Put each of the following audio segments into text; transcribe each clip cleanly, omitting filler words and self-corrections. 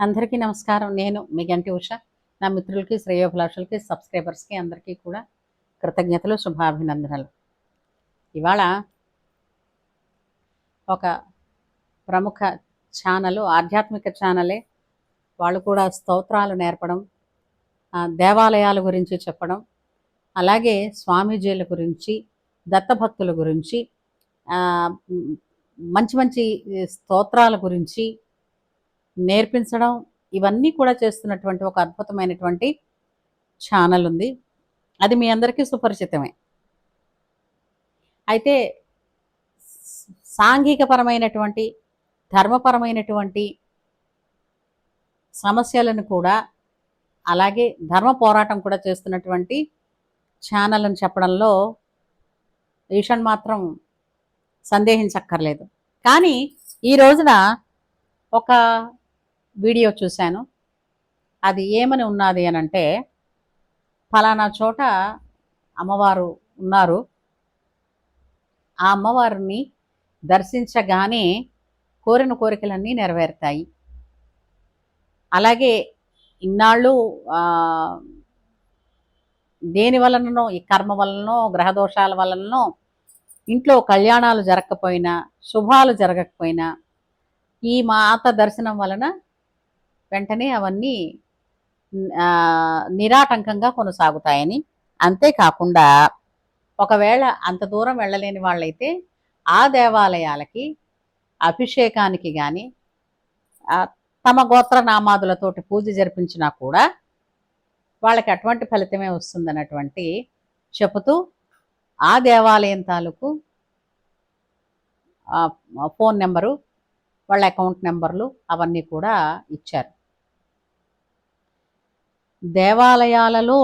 అందరికీ నమస్కారం. నేను మీ గంటి ఉష. నా మిత్రులకి, శ్రేయోభిలాషులకి, సబ్స్క్రైబర్స్‌కి అందరికీ కూడా కృతజ్ఞతలు, శుభాభినందనలు. ఇవాళ ఒక ప్రముఖ ఛానలు, ఆధ్యాత్మిక ఛానలే. వాళ్ళు కూడా స్తోత్రాలు నేర్పడం, దేవాలయాల గురించి చెప్పడం, అలాగే స్వామీజీల గురించి, దత్తభక్తుల గురించి, మంచి మంచి స్తోత్రాల గురించి నేర్పించడం, ఇవన్నీ కూడా చేస్తున్నటువంటి ఒక అద్భుతమైనటువంటి ఛానల్ ఉంది. అది మీ అందరికీ సుపరిచితమే. అయితే సాంఘికపరమైనటువంటి, ధర్మపరమైనటువంటి సమస్యలను కూడా, అలాగే ధర్మ పోరాటం కూడా చేస్తున్నటువంటి ఛానల్ అని చెప్పడంలో ఈషన్ మాత్రం సందేహించక్కర్లేదు. కానీ ఈ రోజున ఒక వీడియో చూశాను. అది ఏమని ఉన్నది అని అంటే, ఫలానా చోట అమ్మవారు ఉన్నారు, ఆ అమ్మవారిని దర్శించగానే కోరిన కోరికలన్నీ నెరవేరుతాయి. అలాగే ఇన్నాళ్ళు దేని వలననో, ఈ కర్మ వలనో, గ్రహదోషాల వలననో ఇంట్లో కళ్యాణాలు జరగకపోయినా, శుభాలు జరగకపోయినా ఈ మాత దర్శనం వలన వెంటనే అవన్నీ నిరాటంకంగా కొనసాగుతాయని. అంతేకాకుండా ఒకవేళ అంత దూరం వెళ్ళలేని వాళ్ళైతే ఆ దేవాలయాలకి అభిషేకానికి కానీ, తమ గోత్రనామాదులతోటి పూజ జరిపించినా కూడా వాళ్ళకి అటువంటి ఫలితమే వస్తుందన్నటువంటి చెబుతూ ఆ దేవాలయం తాలూకు ఫోన్ నెంబరు, వాళ్ళ అకౌంట్ నెంబర్లు అవన్నీ కూడా ఇచ్చారు. దేవాలయాలలో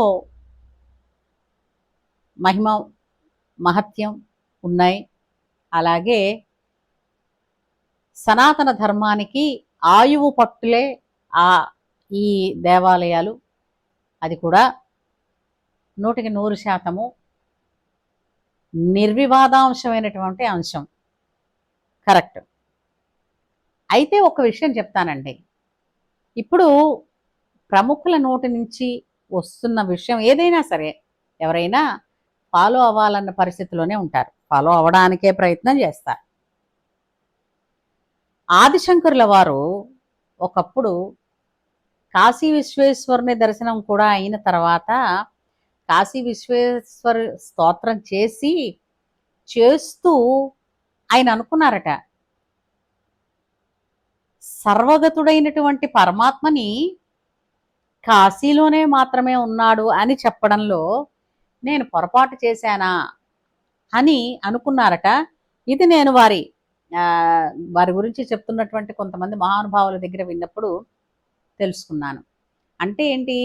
మహిమ, మహత్యం ఉన్నాయి. అలాగే సనాతన ధర్మానికి ఆయువు పట్టులే ఈ దేవాలయాలు. అది కూడా 100% నిర్వివాదాంశమైనటువంటి అంశం. కరెక్ట్. అయితే ఒక విషయం చెప్తానండి. ఇప్పుడు ప్రముఖుల నోటి నుంచి వస్తున్న విషయం ఏదైనా సరే ఎవరైనా ఫాలో అవ్వాలన్న పరిస్థితిలోనే ఉంటారు, ఫాలో అవ్వడానికే ప్రయత్నం చేస్తారు. ఆదిశంకరుల వారు ఒకప్పుడు కాశీ విశ్వేశ్వరుని దర్శనం కూడా అయిన తర్వాత కాశీ విశ్వేశ్వరు స్తోత్రం చేస్తూ ఆయన అనుకున్నారట, సర్వగతుడైనటువంటి పరమాత్మని కాశీలోనే మాత్రమే ఉన్నాడు అని చెప్పడంలో నేను పొరపాటు చేశానా అని అనుకున్నారట. ఇది నేను వారి గురించి చెప్తున్నటువంటి కొంతమంది మహానుభావుల దగ్గర విన్నప్పుడు తెలుసుకున్నాను. అంటే ఏంటి?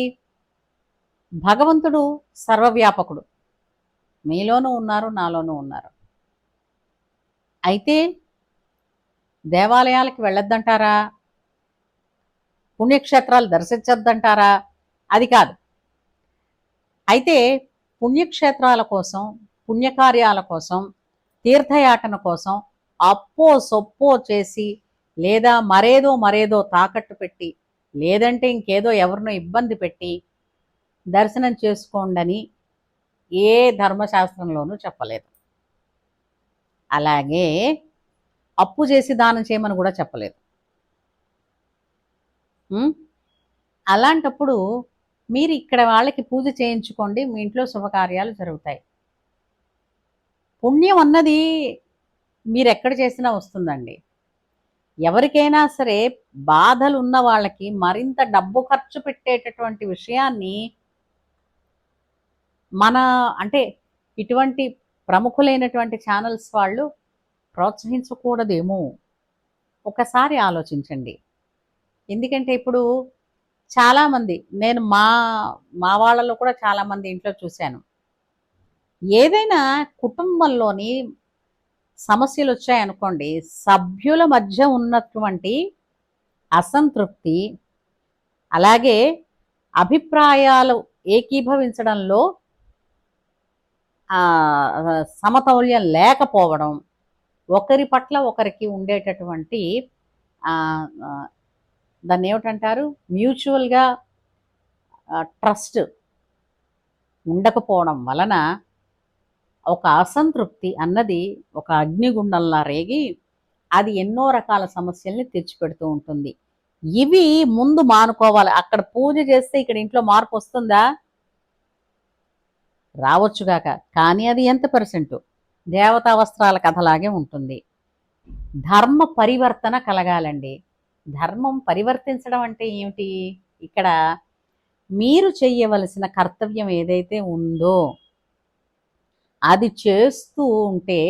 భగవంతుడు సర్వవ్యాపకుడు, మీలోనూ ఉన్నారు, నాలోనూ ఉన్నారు. అయితే దేవాలయాలకు వెళ్ళొద్దంటారా? పుణ్యక్షేత్రాలు దర్శించొద్దంటారా? అది కాదు. అయితే పుణ్యక్షేత్రాల కోసం, పుణ్యకార్యాల కోసం, తీర్థయాటన కోసం అప్పో సొప్పో చేసి, లేదా మరేదో తాకట్టు పెట్టి, లేదంటే ఇంకేదో ఎవరినో ఇబ్బంది పెట్టి దర్శనం చేసుకోండని ఏ ధర్మశాస్త్రంలోనూ చెప్పలేదు. అలాగే అప్పు చేసి దానం చేయమని కూడా చెప్పలేదు. అలాంటప్పుడు మీరు ఇక్కడ వాళ్ళకి పూజ చేయించుకోండి, మీ ఇంట్లో శుభకార్యాలు జరుగుతాయి. పుణ్యం అన్నది మీరు ఎక్కడ చేసినా వస్తుందండి. ఎవరికైనా సరే బాధలు ఉన్న వాళ్ళకి మరింత డబ్బు ఖర్చు పెట్టేటటువంటి విషయాన్ని అంటే ఇటువంటి ప్రముఖులైనటువంటి ఛానల్స్ వాళ్ళు ప్రోత్సహించకూడదేమో ఒకసారి ఆలోచించండి. ఎందుకంటే ఇప్పుడు చాలామంది, నేను మా వాళ్ళలో కూడా చాలామంది ఇంట్లో చూశాను, ఏదైనా కుటుంబంలోని సమస్యలు వచ్చాయనుకోండి, సభ్యుల మధ్య ఉన్నటువంటి అసంతృప్తి, అలాగే అభిప్రాయాలు ఏకీభవించడంలో సమతౌల్యం లేకపోవడం, ఒకరి పట్ల ఒకరికి ఉండేటటువంటి దాన్ని ఏమిటంటారు, మ్యూచువల్గా ట్రస్ట్ ఉండకపోవడం వలన ఒక అసంతృప్తి అన్నది ఒక అగ్నిగుండంలా రేగి అది ఎన్నో రకాల సమస్యల్ని తెచ్చిపెడుతూ ఉంటుంది. ఇవి ముందు మానుకోవాలి. అక్కడ పూజ చేస్తే ఇక్కడ ఇంట్లో మార్పు వస్తుందా? రావచ్చుగాక, కానీ అది ఎంత పర్సెంట్? దేవతా వస్త్రాల కథలాగే ఉంటుంది. ధర్మ పరివర్తన కలగాలండి. ధర్మం పరివర్తించడం అంటే ఏమిటి? ఇక్కడ మీరు చెయ్యవలసిన కర్తవ్యం ఏదైతే ఉందో అది చేస్తూ ఉంటే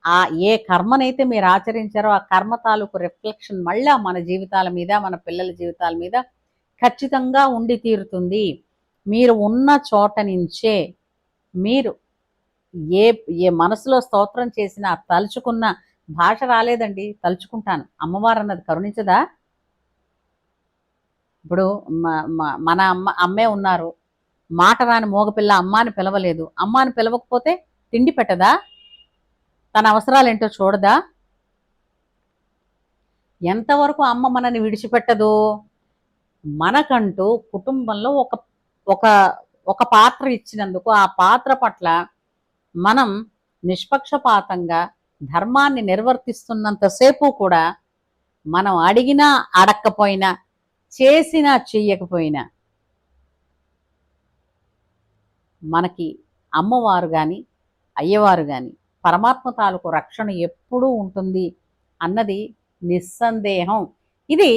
ఆ ఏ కర్మనైతే మీరు ఆచరించారో ఆ కర్మ తాలూకు రిఫ్లెక్షన్ మళ్ళా మన జీవితాల మీద, మన పిల్లల జీవితాల మీద ఖచ్చితంగా ఉండి తీరుతుంది. మీరు ఉన్న చోట నుంచే మీరు ఏ ఏ మనసులో స్తోత్రం చేసినా తలుచుకున్న భాష రాలేదండి, తలుచుకుంటాను అమ్మవారు అన్నది కరుణించదా? ఇప్పుడు మన అమ్మే ఉన్నారు, మాట రాని మోగపిల్ల అమ్మాని పిలవలేదు, అమ్మాని పిలవకపోతే తిండి పెట్టదా? తన అవసరాలు ఏంటో చూడదా? ఎంతవరకు అమ్మ మనని విడిచిపెట్టదు? మనకంటూ కుటుంబంలో ఒక ఒక ఒక పాత్ర ఇచ్చినందుకు ఆ పాత్ర పట్ల మనం నిష్పక్షపాతంగా ధర్మాన్ని నిర్వర్తిస్తున్నంతసేపు కూడా మనం అడిగినా అడక్కపోయినా, చేసినా చెయ్యకపోయినా మనకి అమ్మవారు కానీ అయ్యవారు కానీ పరమాత్మ తాలూకు రక్షణ ఎప్పుడూ ఉంటుంది అన్నది నిస్సందేహం. ఇది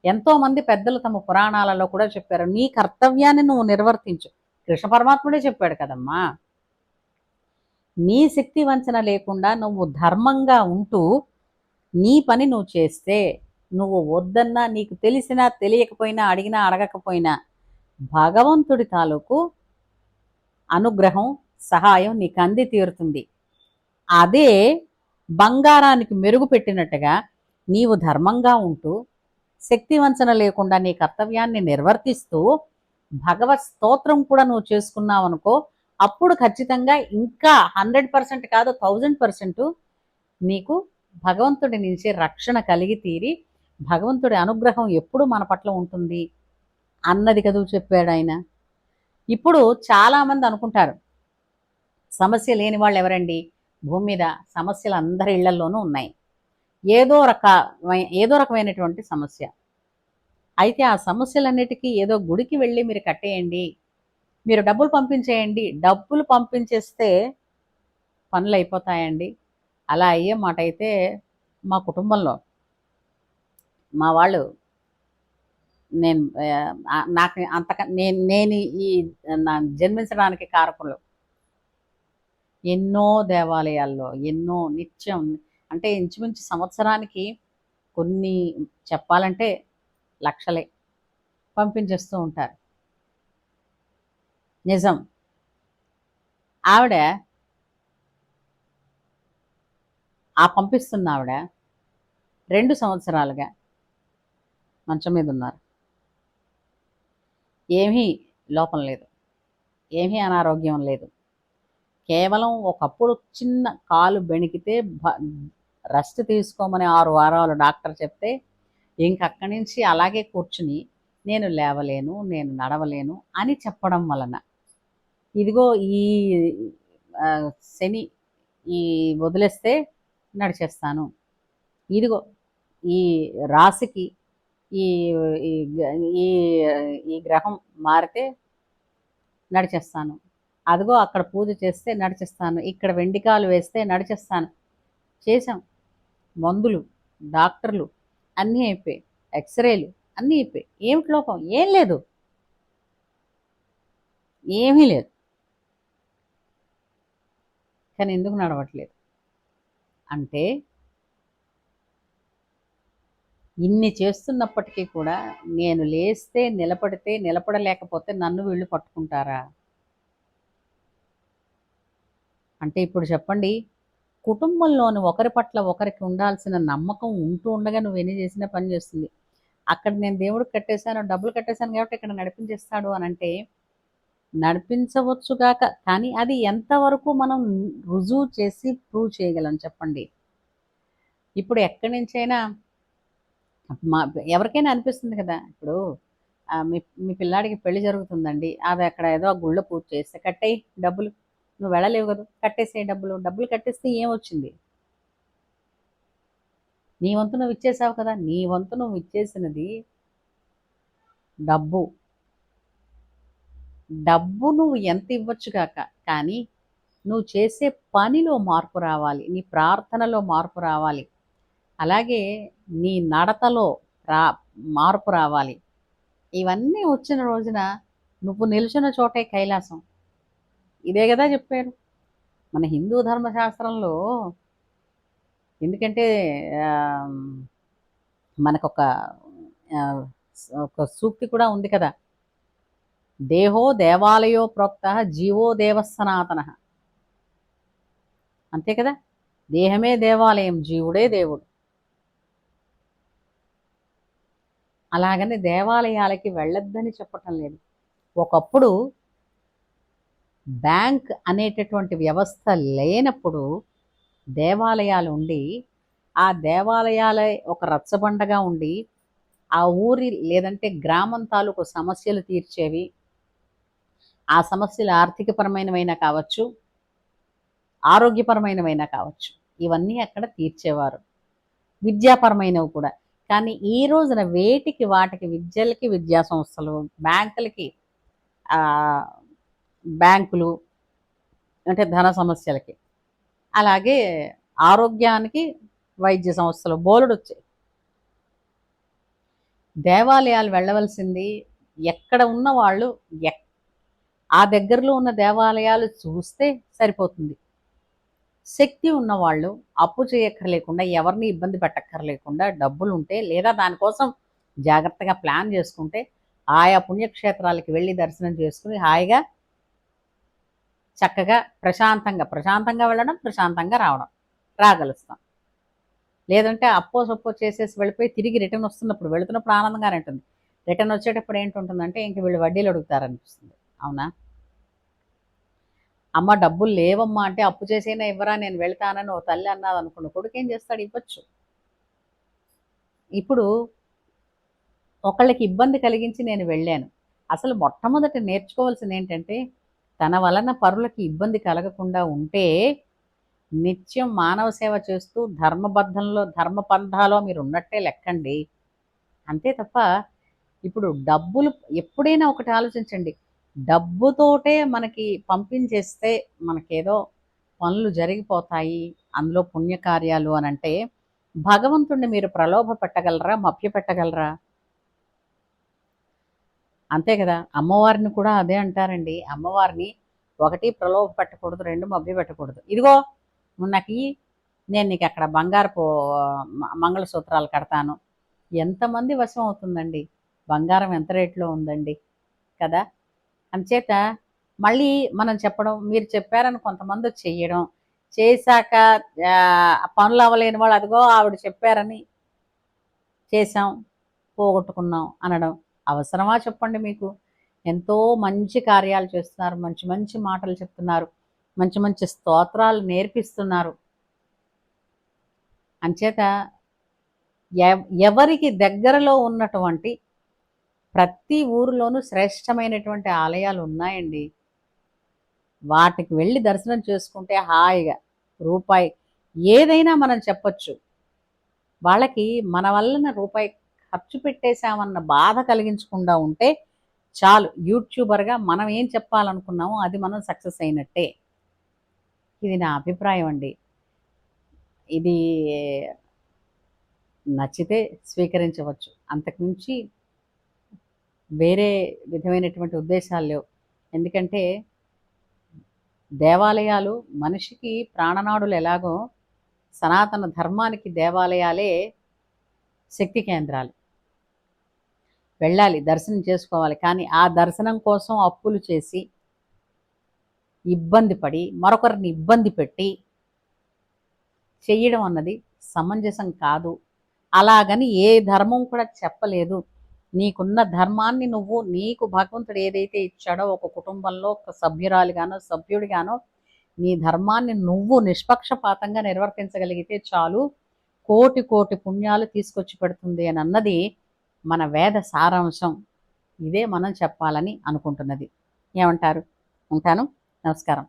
ఎంతోమంది పెద్దలు తమ పురాణాలలో కూడా చెప్పారు. నీ కర్తవ్యాన్ని నువ్వు నిర్వర్తించు. కృష్ణ పరమాత్ముడే చెప్పాడు కదమ్మా. నీ శక్తి వంచన లేకుండా నువ్వు ధర్మంగా ఉంటూ నీ పని నువ్వు చేస్తే, నువ్వు వద్దన్నా, నీకు తెలిసినా తెలియకపోయినా, అడిగినా అడగకపోయినా భగవంతుడి తాలూకు అనుగ్రహం, సహాయం నీకు అంది తీరుతుంది. అదే బంగారానికి మెరుగు పెట్టినట్టుగా నీవు ధర్మంగా ఉంటూ శక్తి వంచన లేకుండా నీ కర్తవ్యాన్ని నిర్వర్తిస్తూ భగవత్ స్తోత్రం కూడా నువ్వు చేసుకున్నావు అనుకో, అప్పుడు ఖచ్చితంగా ఇంకా 100% కాదు 1000% నీకు భగవంతుడి నుంచి రక్షణ కలిగి తీరి భగవంతుడి అనుగ్రహం ఎప్పుడు మన పట్ల ఉంటుంది అన్నది కదూ చెప్పాడు ఆయన. ఇప్పుడు చాలామంది అనుకుంటారు సమస్య లేని వాళ్ళు ఎవరండి? భూమి మీద సమస్యలు అందరి ఇళ్లలోనూ ఉన్నాయి. ఏదో రకమైనటువంటి సమస్య. అయితే ఆ సమస్యలన్నిటికీ ఏదో గుడికి వెళ్ళి మీరు కట్టేయండి, మీరు డబ్బులు పంపించేయండి, డబ్బులు పంపించేస్తే పనులు అయిపోతాయండి. అలా అయ్యే మాట అయితే మా కుటుంబంలో మా వాళ్ళు నేను నాకు నేను ఈ నా జన్మించడానికి కారకులు ఎన్నో దేవాలయాల్లో ఎన్నో నిత్యం అంటే ఇంచుమించు సంవత్సరానికి కొన్ని చెప్పాలంటే లక్షలే పంపించేస్తూ ఉంటారు. నిజం. ఆవిడ పంపిస్తున్న ఆవిడ 2 సంవత్సరాలుగా మంచం మీద ఉన్నారు. ఏమీ లోపం లేదు, ఏమీ అనారోగ్యం లేదు. కేవలం ఒకప్పుడు చిన్న కాలు బెణికితే రెస్ట్ తీసుకోమని 6 వారాలు డాక్టర్ చెప్తే ఇంకక్కడి నుంచి అలాగే కూర్చుని నేను లేవలేను, నేను నడవలేను అని చెప్పడం వలన ఇదిగో ఈ శని ఈ వదిలేస్తే నడిచేస్తాను, ఇదిగో ఈ రాశికి ఈ ఈ గ్రహం మారితే నడిచేస్తాను, అదిగో అక్కడ పూజ చేస్తే నడిచేస్తాను, ఇక్కడ వెండికాలు వేస్తే నడిచేస్తాను. చేసాం. మందులు, డాక్టర్లు అన్నీ అయిపోయాయి, ఎక్స్రేలు అన్నీ అయిపోయాయి. ఏమిటి లోపం? ఏం లేదు, ఏమీ లేదు. కానీ ఎందుకు నడవట్లేదు అంటే ఇన్ని చేస్తున్నప్పటికీ కూడా నేను లేస్తే నిలబడితే నిలబడలేకపోతే నన్ను వీళ్ళు పట్టుకుంటారా అంటే ఇప్పుడు చెప్పండి. కుటుంబంలోని ఒకరి పట్ల ఒకరికి ఉండాల్సిన నమ్మకం ఉంటూ ఉండగా నువ్వు ఎన్ని చేసినా పని చేస్తుంది. అక్కడ నేను దేవుడికి కట్టేశాను, డబ్బులు కట్టేశాను కాబట్టి ఇక్కడ నడిపించేస్తాడు అని అంటే నడిపించవచ్చుగాక, కానీ అది ఎంతవరకు మనం రుజువు చేసి ప్రూవ్ చేయగలం చెప్పండి. ఇప్పుడు ఎక్కడి నుంచైనా మా ఎవరికైనా అనిపిస్తుంది కదా! ఇప్పుడు మీ మీ పిల్లాడికి పెళ్లి జరుగుతుందండి. అది అక్కడ ఏదో ఆ గుళ్ళో పూజ చేస్తే కట్టేయి డబ్బులు. నువ్వు వెళ్ళలేవు కదా! కట్టేసేయి డబ్బులు. డబ్బులు కట్టేస్తే ఏమొచ్చింది? నీ వంతు నువ్వు ఇచ్చేసావు కదా! నీ వంతు నువ్వు ఇచ్చేసినది డబ్బు. డబ్బు నువ్వు ఎంత ఇవ్వచ్చు కాక, కానీ నువ్వు చేసే పనిలో మార్పు రావాలి. నీ ప్రార్థనలో మార్పు రావాలి. అలాగే నీ నడతలో రా మార్పు రావాలి. ఇవన్నీ వచ్చిన రోజున నువ్వు నిలుచున్న చోటే కైలాసం. ఇదే కదా చెప్పారు. మన హిందూ ధర్మశాస్త్రంలో ఎందుకంటే ఆహ్, మనకొక ఆహ్, ఒక సూక్తి కూడా ఉంది కదా! దేహో దేవాలయో ప్రోక్తః జీవో దేవః సనాతనః. అంతే కదా! దేహమే దేవాలయం, జీవుడే దేవుడు. అలాగని దేవాలయాలకి వెళ్ళొద్దని చెప్పటం లేదు. ఒకప్పుడు బ్యాంక్ అనేటటువంటి వ్యవస్థ లేనప్పుడు దేవాలయాలు ఉండి, ఆ దేవాలయాలే ఒక రచ్చబండగా ఉండి, ఆ ఊరి లేదంటే గ్రామం తాలూకు సమస్యలు తీర్చేవి. ఆ సమస్యలు ఆర్థికపరమైనవైనా కావచ్చు, ఆరోగ్యపరమైనవైనా కావచ్చు. ఇవన్నీ అక్కడ తీర్చేవారు. విద్యాపరమైనవి కూడా. కానీ ఈ రోజున వేటికి వాటికి విద్యలకి విద్యా సంస్థలు, బ్యాంకులకి ఆహ్, బ్యాంకులు అంటే ధన సమస్యలకి. అలాగే ఆరోగ్యానికి వైద్య సంస్థలు బోలెడొచ్చాయి. దేవాలయాలు వెళ్ళవలసింది ఎక్కడ ఉన్న వాళ్ళు ఎక్ ఆ దగ్గరలో ఉన్న దేవాలయాలు చూస్తే సరిపోతుంది. శక్తి ఉన్నవాళ్ళు అప్పు చేయక్కర్లేకుండా, ఎవరిని ఇబ్బంది పెట్టక్కర్లేకుండా డబ్బులుంటే లేదా దానికోసం జాగ్రత్తగా ప్లాన్ చేసుకుంటే, ఆయా పుణ్యక్షేత్రాలకి వెళ్ళి దర్శనం చేసుకొని హాయిగా చక్కగా ప్రశాంతంగా వెళ్ళడం, ప్రశాంతంగా రాగలుగుతాం. లేదంటే అప్పో సప్పో చేసేసి వెళ్ళిపోయి తిరిగి రిటర్న్ వస్తున్నప్పుడు వెళుతున్నప్పుడు ఆనందంగానే ఉంటుంది. రిటర్న్ వచ్చేటప్పుడు ఏంటుంటుందంటే ఇంక వీళ్ళు వడ్డీలు అడుగుతారనిపిస్తుంది. అవునా? అమ్మ డబ్బులు లేవమ్మా అంటే అప్పు చేసైనా ఇవ్వరా నేను వెళ్తానని ఓ తల్లి అన్నదనుకోండి, కొడుకేం చేస్తాడు? ఇవ్వచ్చు. ఇప్పుడు ఒకళ్ళకి ఇబ్బంది కలిగించి నేను వెళ్ళాను. అసలు మొట్టమొదట నేర్చుకోవాల్సింది ఏంటంటే, తన వలన పరులకి ఇబ్బంది కలగకుండా ఉంటే, నిత్యం మానవ సేవ చేస్తూ ధర్మపంథాలో మీరున్నట్టే లెక్కండి. అంతే తప్ప ఇప్పుడు డబ్బులు ఎప్పుడైనా ఒకటి ఆలోచించండి. డబ్బుతోటే మనకి పంపించేస్తే మనకేదో పనులు జరిగిపోతాయి. అందులో పుణ్యకార్యాలు అనంటే, భగవంతుడిని మీరు ప్రలోభ పెట్టగలరా? మభ్యపెట్టగలరా? అంతే కదా! అమ్మవారిని కూడా అదే అంటారండి. అమ్మవారిని 1 ప్రలోభ పెట్టకూడదు, 2 మభ్యపెట్టకూడదు. ఇదిగో నువ్వు నాకియ్యి, నేను నీకక్కడ బంగారపు మంగళసూత్రాలు కడతాను. ఎంతమంది వశం అవుతుందండి? బంగారం ఎంత రేట్‌లో ఉందండి? కదా! అంచేత మళ్ళీ మనం చెప్పడం, మీరు చెప్పారని కొంతమందొచ్చి చెయ్యడం, చేశాక పనులవ్వలేని వాళ్ళు అదిగో ఆవిడ చెప్పారని చేశాం, పోగొట్టుకున్నాం అనడం అవసరమా చెప్పండి మీకు? ఎంతో మంచి కార్యాలు చేస్తున్నారు. మంచి మంచి మాటలు చెప్తున్నారు. మంచి మంచి స్తోత్రాలు నేర్పిస్తున్నారు. అంచేత ఎవరికి దగ్గరలో ఉన్నటువంటి ప్రతి ఊరిలోనూ శ్రేష్టమైనటువంటి ఆలయాలు ఉన్నాయండి. వాటికి వెళ్ళి దర్శనం చేసుకుంటే హాయిగా రూపాయి ఏదైనా మనం చెప్పొచ్చు. వాళ్ళకి మన వలన రూపాయి ఖర్చు పెట్టేశామన్న బాధ కలిగించకుండా ఉంటే చాలు. యూట్యూబర్‌గా మనం ఏం చెప్పాలనుకున్నామో అది మనం సక్సెస్ అయినట్టే. ఇది నా అభిప్రాయం అండి. ఇది నచ్చితే స్వీకరించవచ్చు. అంతకు మించి వేరే విధమైనటువంటి ఉద్దేశాలు లేవు. ఎందుకంటే దేవాలయాలు మనిషికి ప్రాణనాడులు ఎలాగో సనాతన ధర్మానికి దేవాలయాలే శక్తి కేంద్రాలు. వెళ్ళాలి, దర్శనం చేసుకోవాలి. కానీ ఆ దర్శనం కోసం అప్పులు చేసి, ఇబ్బంది పడి, మరొకరిని ఇబ్బంది పెట్టి చెయ్యడం అన్నది సమంజసం కాదు. అలాగని ఏ ధర్మం కూడా చెప్పలేదు. నీకున్న ధర్మాన్ని నువ్వు నీకు భగవంతుడు ఏదైతే ఇచ్చాడో ఒక కుటుంబంలో ఒక సభ్యురాలిగానో, సభ్యుడిగానో నీ ధర్మాన్ని నువ్వు నిష్పక్షపాతంగా నిర్వర్తించగలిగితే చాలు. కోటి కోటి పుణ్యాలు తీసుకొచ్చి పెడుతుంది అని అన్నది మన వేద సారాంశం. ఇదే మనం చెప్పాలని అనుకుంటున్నది. ఏమంటారు? ఉంటాను. నమస్కారం.